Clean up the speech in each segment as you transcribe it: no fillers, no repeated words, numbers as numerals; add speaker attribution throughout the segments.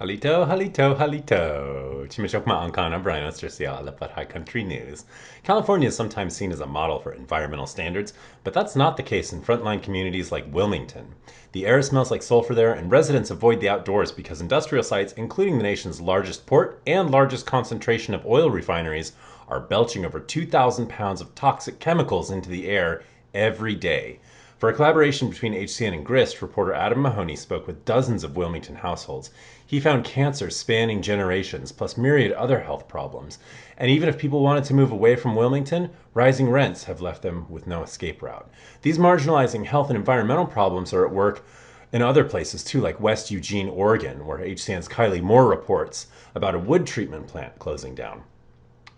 Speaker 1: Halito, halito, halito. Chimichokma Ankana, Brian Oaster, Alapat High Country News. California is sometimes seen as a model for environmental standards, but that's not the case in frontline communities like Wilmington. The air smells like sulfur there, and residents avoid the outdoors because industrial sites, including the nation's largest port and largest concentration of oil refineries, are belching over 2,000 pounds of toxic chemicals into the air every day. For a collaboration between HCN and Grist, reporter Adam Mahoney spoke with dozens of Wilmington households. He found cancer spanning generations, plus myriad other health problems. And even if people wanted to move away from Wilmington, rising rents have left them with no escape route. These marginalizing health and environmental problems are at work in other places too, like West Eugene, Oregon, where HCN's Kylie Mohr reports about a wood treatment plant closing down.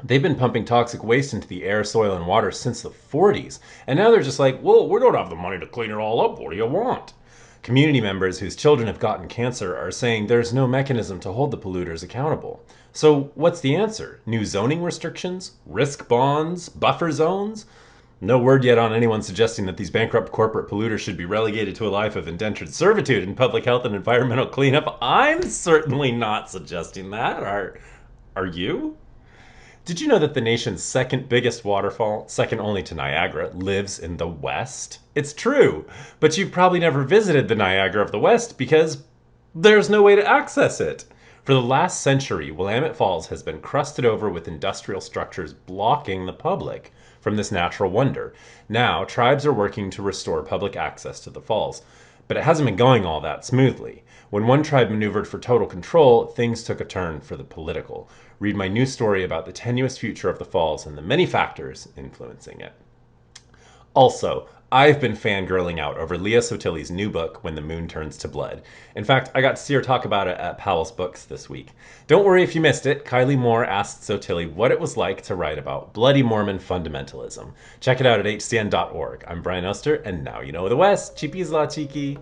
Speaker 1: They've been pumping toxic waste into the air, soil, and water since the 40s. And now they're just like, well, we don't have the money to clean it all up. What do you want? Community members whose children have gotten cancer are saying there's no mechanism to hold the polluters accountable. So what's the answer? New zoning restrictions? Risk bonds? Buffer zones? No word yet on anyone suggesting that these bankrupt corporate polluters should be relegated to a life of indentured servitude in public health and environmental cleanup. I'm certainly not suggesting that. Are you? Did you know that the nation's second biggest waterfall, second only to Niagara, lives in the West? It's true, but you've probably never visited the Niagara of the West because there's no way to access it. For the last century, Willamette Falls has been crusted over with industrial structures blocking the public from this natural wonder. Now, tribes are working to restore public access to the falls, but it hasn't been going all that smoothly. When one tribe maneuvered for total control, things took a turn for the political. Read my new story about the tenuous future of the falls and the many factors influencing it. Also, I've been fangirling out over Leah Sotilli's new book, When the Moon Turns to Blood. In fact, I got to see her talk about it at Powell's Books this week. Don't worry if you missed it. Kylie Mohr asked Sotilli what it was like to write about bloody Mormon fundamentalism. Check it out at hcn.org. I'm Brian Oaster, and now you know the West. Chipi la chiki.